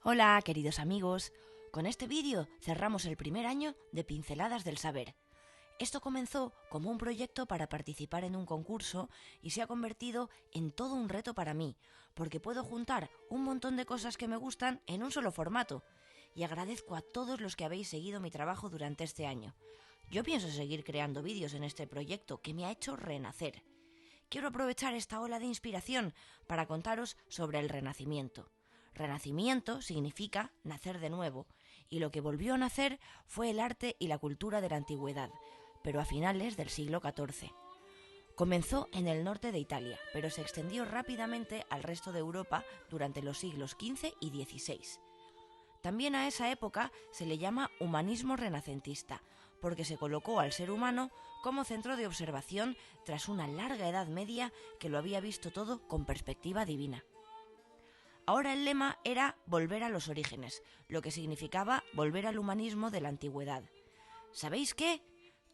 Hola, queridos amigos. Con este vídeo cerramos el primer año de Pinceladas del Saber. Esto comenzó como un proyecto para participar en un concurso y se ha convertido en todo un reto para mí, porque puedo juntar un montón de cosas que me gustan en un solo formato. Y agradezco a todos los que habéis seguido mi trabajo durante este año. Yo pienso seguir creando vídeos en este proyecto que me ha hecho renacer. Quiero aprovechar esta ola de inspiración para contaros sobre el Renacimiento. Renacimiento significa nacer de nuevo, y lo que volvió a nacer fue el arte y la cultura de la antigüedad, pero a finales del siglo XIV. Comenzó en el norte de Italia, pero se extendió rápidamente al resto de Europa durante los siglos XV y XVI. También a esa época se le llama humanismo renacentista, porque se colocó al ser humano como centro de observación tras una larga Edad Media que lo había visto todo con perspectiva divina. Ahora el lema era volver a los orígenes, lo que significaba volver al humanismo de la antigüedad. ¿Sabéis qué?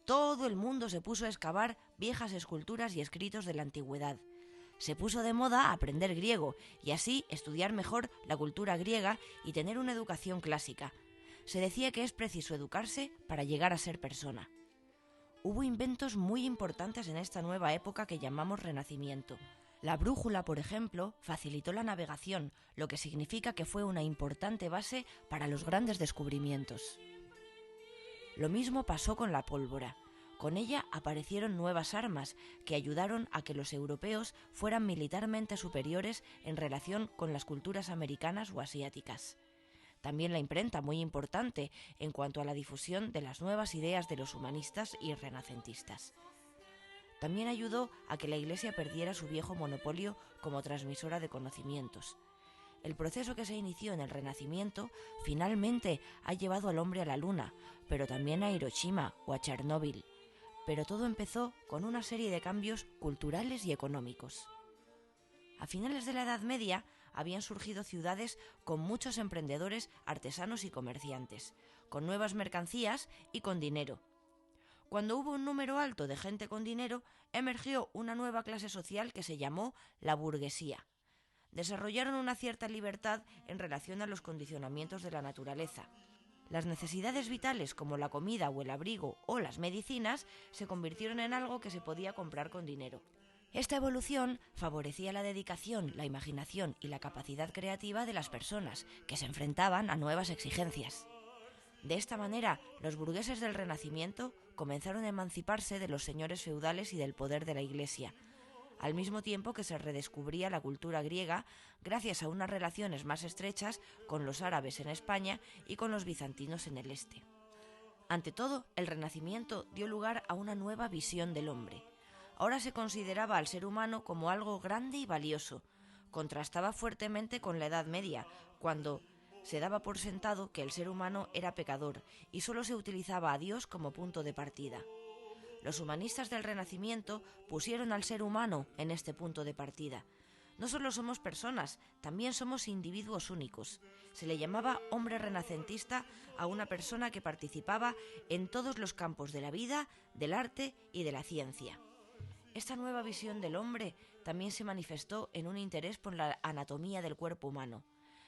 Todo el mundo se puso a excavar viejas esculturas y escritos de la antigüedad. Se puso de moda aprender griego y así estudiar mejor la cultura griega y tener una educación clásica. Se decía que es preciso educarse para llegar a ser persona. Hubo inventos muy importantes en esta nueva época que llamamos Renacimiento. La brújula, por ejemplo, facilitó la navegación, lo que significa que fue una importante base para los grandes descubrimientos. Lo mismo pasó con la pólvora. Con ella aparecieron nuevas armas que ayudaron a que los europeos fueran militarmente superiores en relación con las culturas americanas o asiáticas. También la imprenta, muy importante en cuanto a la difusión de las nuevas ideas de los humanistas y renacentistas. También ayudó a que la Iglesia perdiera su viejo monopolio como transmisora de conocimientos. El proceso que se inició en el Renacimiento finalmente ha llevado al hombre a la Luna, pero también a Hiroshima o a Chernóbil. Pero todo empezó con una serie de cambios culturales y económicos. A finales de la Edad Media habían surgido ciudades con muchos emprendedores, artesanos y comerciantes, con nuevas mercancías y con dinero. Cuando hubo un número alto de gente con dinero, emergió una nueva clase social que se llamó la burguesía. Desarrollaron una cierta libertad en relación a los condicionamientos de la naturaleza. Las necesidades vitales como la comida o el abrigo o las medicinas se convirtieron en algo que se podía comprar con dinero. Esta evolución favorecía la dedicación, la imaginación y la capacidad creativa de las personas, que se enfrentaban a nuevas exigencias. De esta manera, los burgueses del Renacimiento comenzaron a emanciparse de los señores feudales y del poder de la Iglesia, al mismo tiempo que se redescubría la cultura griega gracias a unas relaciones más estrechas con los árabes en España y con los bizantinos en el este. Ante todo, el Renacimiento dio lugar a una nueva visión del hombre. Ahora se consideraba al ser humano como algo grande y valioso. Contrastaba fuertemente con la Edad Media, cuando se daba por sentado que el ser humano era pecador y solo se utilizaba a Dios como punto de partida. Los humanistas del Renacimiento pusieron al ser humano en este punto de partida. No solo somos personas, también somos individuos únicos. Se le llamaba hombre renacentista a una persona que participaba en todos los campos de la vida, del arte y de la ciencia. Esta nueva visión del hombre también se manifestó en un interés por la anatomía del cuerpo humano.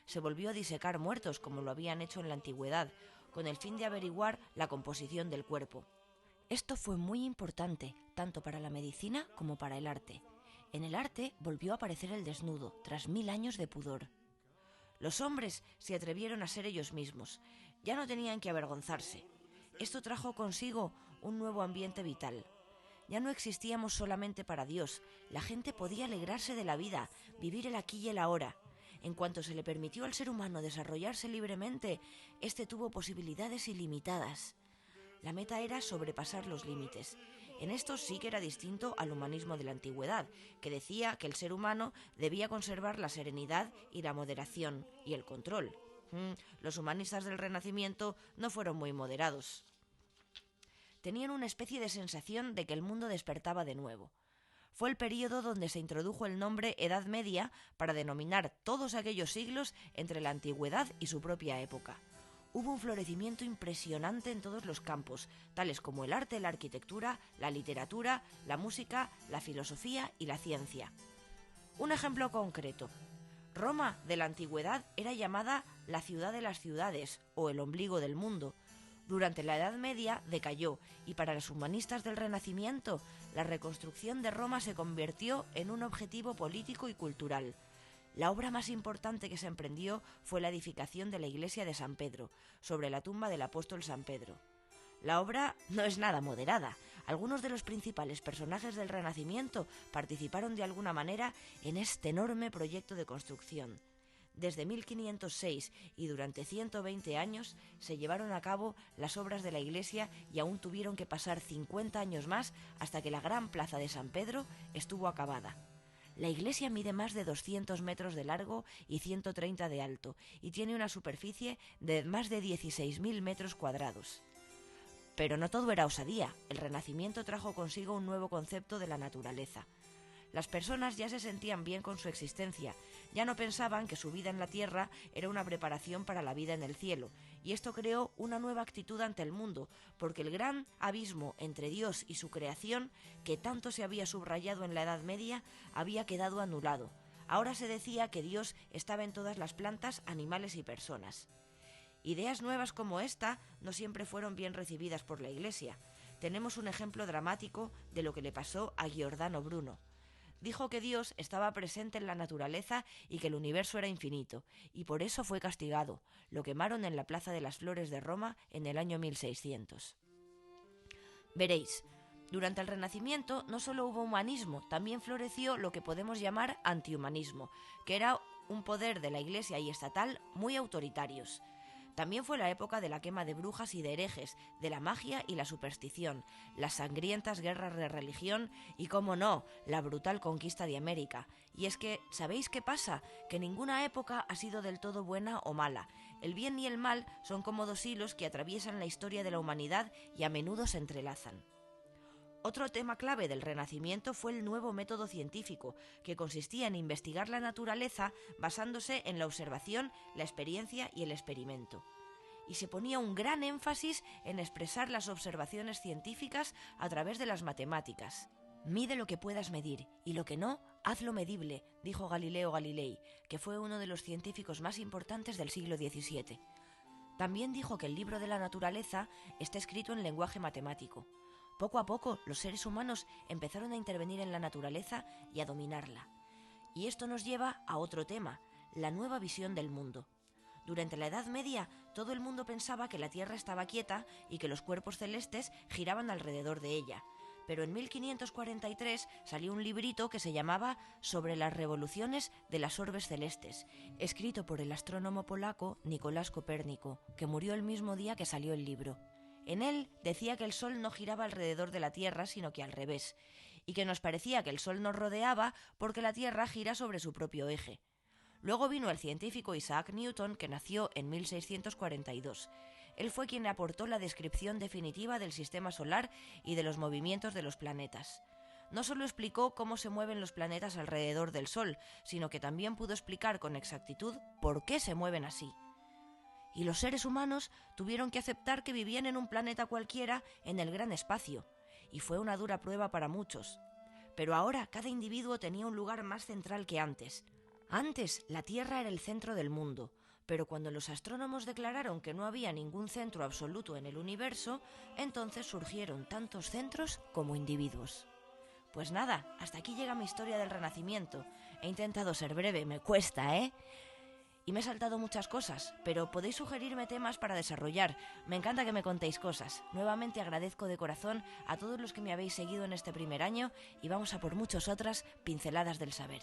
Se volvió a disecar muertos como lo habían hecho en la antigüedad, con el fin de averiguar la composición del cuerpo. Esto fue muy importante, tanto para la medicina como para el arte. En el arte volvió a aparecer el desnudo, tras 1000 años de pudor. Los hombres se atrevieron a ser ellos mismos, ya no tenían que avergonzarse. Esto trajo consigo un nuevo ambiente vital. Ya no existíamos solamente para Dios, la gente podía alegrarse de la vida, vivir el aquí y el ahora. En cuanto se le permitió al ser humano desarrollarse libremente, éste tuvo posibilidades ilimitadas. La meta era sobrepasar los límites. En esto sí que era distinto al humanismo de la antigüedad, que decía que el ser humano debía conservar la serenidad y la moderación y el control. Los humanistas del Renacimiento no fueron muy moderados. Tenían una especie de sensación de que el mundo despertaba de nuevo. Fue el período donde se introdujo el nombre Edad Media para denominar todos aquellos siglos entre la antigüedad y su propia época. Hubo un florecimiento impresionante en todos los campos, tales como el arte, la arquitectura, la literatura, la música, la filosofía y la ciencia. Un ejemplo concreto. Roma de la antigüedad era llamada la ciudad de las ciudades o el ombligo del mundo. Durante la Edad Media decayó y para los humanistas del Renacimiento la reconstrucción de Roma se convirtió en un objetivo político y cultural. La obra más importante que se emprendió fue la edificación de la iglesia de San Pedro, sobre la tumba del apóstol San Pedro. La obra no es nada moderada. Algunos de los principales personajes del Renacimiento participaron de alguna manera en este enorme proyecto de construcción. Desde 1506 y durante 120 años se llevaron a cabo las obras de la iglesia y aún tuvieron que pasar 50 años más hasta que la gran plaza de San Pedro estuvo acabada. La iglesia mide más de 200 metros de largo y 130 de alto y tiene una superficie de más de 16.000 metros cuadrados. Pero no todo era osadía. El Renacimiento trajo consigo un nuevo concepto de la naturaleza. Las personas ya se sentían bien con su existencia, ya no pensaban que su vida en la tierra era una preparación para la vida en el cielo, y esto creó una nueva actitud ante el mundo, porque el gran abismo entre Dios y su creación, que tanto se había subrayado en la Edad Media, había quedado anulado. Ahora se decía que Dios estaba en todas las plantas, animales y personas. Ideas nuevas como esta no siempre fueron bien recibidas por la Iglesia. Tenemos un ejemplo dramático de lo que le pasó a Giordano Bruno. Dijo que Dios estaba presente en la naturaleza y que el universo era infinito, y por eso fue castigado. Lo quemaron en la Plaza de las Flores de Roma en el año 1600. Veréis, durante el Renacimiento no solo hubo humanismo, también floreció lo que podemos llamar antihumanismo, que era un poder de la Iglesia y estatal muy autoritarios. También fue la época de la quema de brujas y de herejes, de la magia y la superstición, las sangrientas guerras de religión y, cómo no, la brutal conquista de América. Y es que, ¿sabéis qué pasa? Que ninguna época ha sido del todo buena o mala. El bien y el mal son como dos hilos que atraviesan la historia de la humanidad y a menudo se entrelazan. Otro tema clave del Renacimiento fue el nuevo método científico, que consistía en investigar la naturaleza basándose en la observación, la experiencia y el experimento. Y se ponía un gran énfasis en expresar las observaciones científicas a través de las matemáticas. Mide lo que puedas medir, y lo que no, hazlo medible, dijo Galileo Galilei, que fue uno de los científicos más importantes del siglo XVII. También dijo que el libro de la naturaleza está escrito en lenguaje matemático. Poco a poco, los seres humanos empezaron a intervenir en la naturaleza y a dominarla. Y esto nos lleva a otro tema, la nueva visión del mundo. Durante la Edad Media, todo el mundo pensaba que la Tierra estaba quieta y que los cuerpos celestes giraban alrededor de ella. Pero en 1543 salió un librito que se llamaba Sobre las revoluciones de las orbes celestes, escrito por el astrónomo polaco Nicolás Copérnico, que murió el mismo día que salió el libro. En él decía que el Sol no giraba alrededor de la Tierra, sino que al revés, y que nos parecía que el Sol nos rodeaba porque la Tierra gira sobre su propio eje. Luego vino el científico Isaac Newton, que nació en 1642. Él fue quien aportó la descripción definitiva del sistema solar y de los movimientos de los planetas. No solo explicó cómo se mueven los planetas alrededor del Sol, sino que también pudo explicar con exactitud por qué se mueven así. Y los seres humanos tuvieron que aceptar que vivían en un planeta cualquiera en el gran espacio, y fue una dura prueba para muchos. Pero ahora cada individuo tenía un lugar más central que antes. Antes la Tierra era el centro del mundo, pero cuando los astrónomos declararon que no había ningún centro absoluto en el universo, entonces surgieron tantos centros como individuos. Pues nada, hasta aquí llega mi historia del Renacimiento. He intentado ser breve, me cuesta, ¿eh? Y me he saltado muchas cosas, pero podéis sugerirme temas para desarrollar. Me encanta que me contéis cosas. Nuevamente agradezco de corazón a todos los que me habéis seguido en este primer año y vamos a por muchas otras pinceladas del saber.